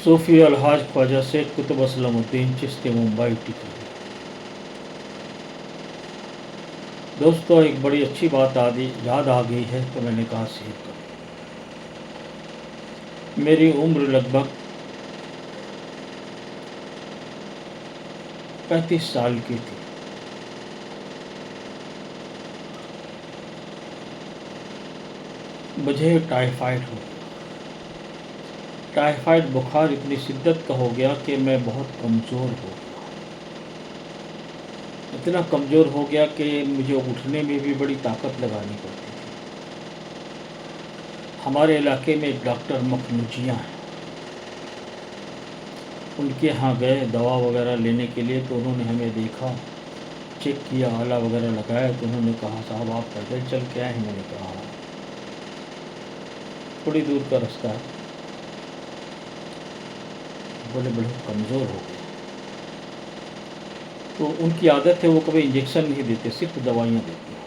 صوفی الحاج خواجہ سید قطب اسلم الدین چشتی ممبئی ٹکی۔ دوستو ایک بڑی اچھی بات یاد آ گئی ہے تو میں نے کہا شیئر کروں۔ میری عمر لگ بھگ 35 سال کی تھی۔ مجھے ٹائیفائڈ ہو گیا۔ ٹائیفائڈ بخار اتنی شدت کا ہو گیا کہ میں بہت کمزور ہو گیا۔ اتنا کمزور ہو گیا کہ مجھے اٹھنے میں بھی بڑی طاقت لگانی پڑتی تھی۔ ہمارے علاقے میں ایک ڈاکٹر مخنوجیاں ہیں، ان کے ہاں گئے دوا وغیرہ لینے کے لیے، تو انہوں نے ہمیں دیکھا، چیک کیا، آلہ وغیرہ لگایا، تو انہوں نے کہا صاحب آپ پیدل چل کے آئے ہیں؟ میں نے کہا تھوڑی دور کا رستہ ہے۔ بولے بہت کمزور ہو گئے۔ تو ان کی عادت ہے وہ کبھی انجیکشن نہیں دیتے، صرف دوائیاں دیتے ہیں۔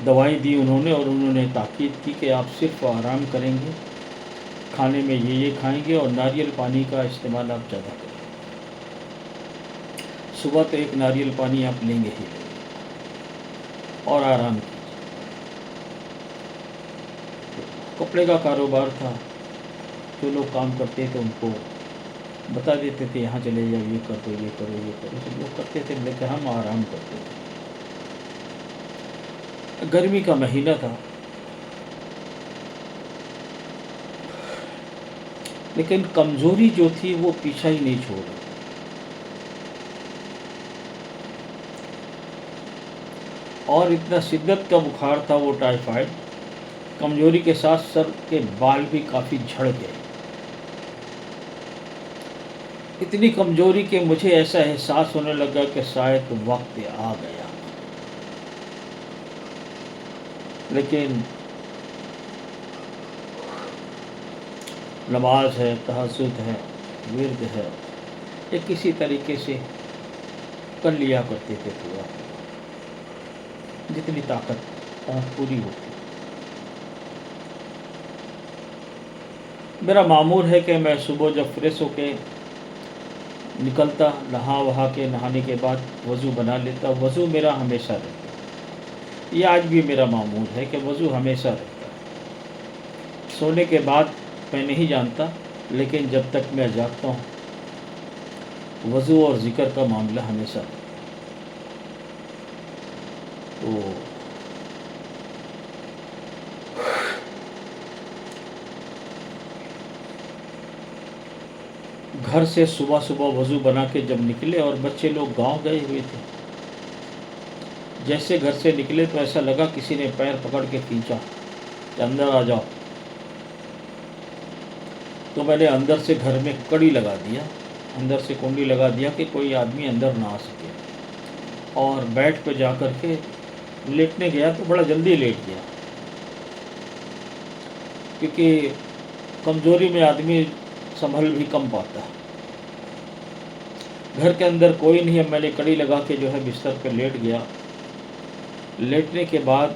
دوائی دی انہوں نے، اور انہوں نے تاکید کی کہ آپ صرف آرام کریں گے، کھانے میں یہ کھائیں گے، اور ناریل پانی کا استعمال آپ زیادہ کریں گے۔ صبح تو ایک ناریل پانی آپ لیں گے ہی لیں گے، اور آرام کیجیے۔ کپڑے کا کاروبار تھا، جو لوگ کام کرتے تھے ان کو بتا دیتے تھے یہاں چلے جاؤ، یہ کر دو، یہ کرو، یہ کرو، سب لوگ کرتے تھے، لیکن ہم آرام کرتے تھے۔ گرمی کا مہینہ تھا، لیکن کمزوری جو تھی وہ پیچھا ہی نہیں چھوڑ رہی۔ اور اتنا شدت کا بخار تھا وہ ٹائیفائڈ، کمزوری کے ساتھ سر کے بال بھی کافی جھڑ گئے۔ اتنی کمزوری کہ مجھے ایسا احساس ہونے لگا کہ شاید وقت آ گیا۔ لیکن نماز ہے، تہجد ہے، ورد ہے، یہ کسی طریقے سے کر لیا کرتے تھے، پورا جتنی طاقت پوری ہوتی۔ میرا معمول ہے کہ میں صبح جب فریش ہو کے نکلتا، نہانے کے بعد وضو بنا لیتا۔ وضو میرا ہمیشہ رہتا ہے، یہ آج بھی میرا معمول ہے کہ وضو ہمیشہ رہتا ہے۔ سونے کے بعد میں نہیں جانتا، لیکن جب تک میں جاگتا ہوں وضو اور ذکر کا معاملہ ہمیشہ رہتا ہے۔ تو گھر سے صبح وضو بنا کے جب نکلے، اور بچے لوگ گاؤں گئے ہوئے تھے، جیسے گھر سے نکلے تو ایسا لگا کسی نے پیر پکڑ کے کھینچا کہ اندر آ جاؤ۔ تو میں نے اندر سے گھر میں کڑی لگا دیا، اندر سے کنڈی لگا دیا کہ کوئی آدمی اندر نہ آ سکے، اور بیڈ پہ جا کر کے لیٹنے گیا تو بڑا جلدی لیٹ گیا، کیونکہ کمزوری میں آدمی سنبھل بھی کم پاتا ہے۔ گھر کے اندر کوئی نہیں، اب میں نے کڑی لگا کے جو ہے بستر پہ لیٹ گیا۔ لیٹنے کے بعد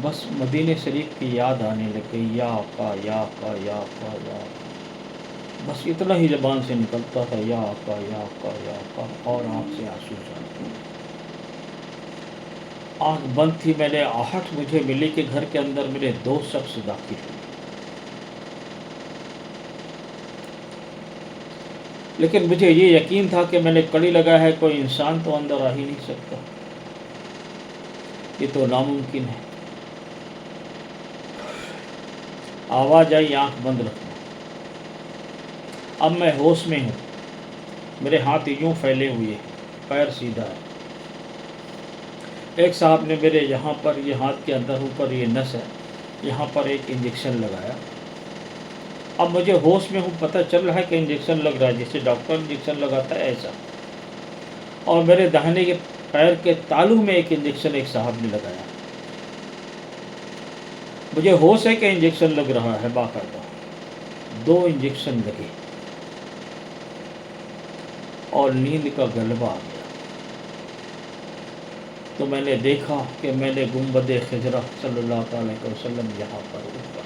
بس مدینہ شریف کی یاد آنے لگ گئی، یا آقا یا آقا یا آقا یا آقا، بس اتنا ہی زبان سے نکلتا تھا، یا آقا یا آقا یا آقا، اور آنکھ سے آنسو جانے۔ آنکھ بند تھی، میں نے آہٹ مجھے ملی کہ گھر کے اندر میرے 2 شخص داخل ہوئے، لیکن مجھے یہ یقین تھا کہ میں نے کڑی لگا ہے، کوئی انسان تو اندر آ ہی نہیں سکتا، یہ تو ناممکن ہے۔ آواز آئی آنکھ بند رکھنا۔ اب میں ہوش میں ہوں، میرے ہاتھ یوں پھیلے ہوئے ہیں، پیر سیدھا ہے۔ ایک صاحب نے میرے یہاں پر، یہ ہاتھ کے اندر اوپر یہ نس ہے، یہاں پر ایک انجیکشن لگایا۔ اب مجھے ہوش میں ہوں، پتہ چل رہا ہے کہ انجیکشن لگ رہا ہے، جیسے ڈاکٹر انجیکشن لگاتا ہے ایسا، اور میرے داہنے کے پیر کے تالو میں ایک انجیکشن ایک صاحب نے لگایا۔ مجھے ہوش ہے کہ انجیکشن لگ رہا ہے باقاعدہ، 2 انجیکشن لگے، اور نیند کا غلبہ آ گیا۔ تو میں نے دیکھا کہ میں نے گنبد خضرا صلی اللہ تعالیٰ علیہ وسلم یہاں پر اوپر،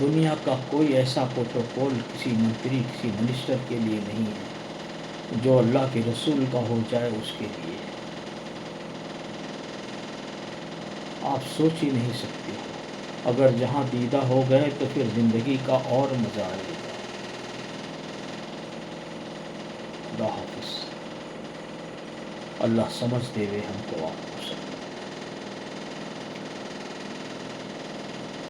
دنیا کا کوئی ایسا پروٹوکول کسی منتری کسی منسٹر کے لیے نہیں ہے جو اللہ کے رسول کا ہو جائے اس کے لیے۔ آپ سوچ ہی نہیں سکتے، اگر جہاں دیدہ ہو گئے تو پھر زندگی کا اور مزہ آئے گا۔ اللہ حافظ۔ اللہ سمجھ دے وے ہم کو آپ کو سب۔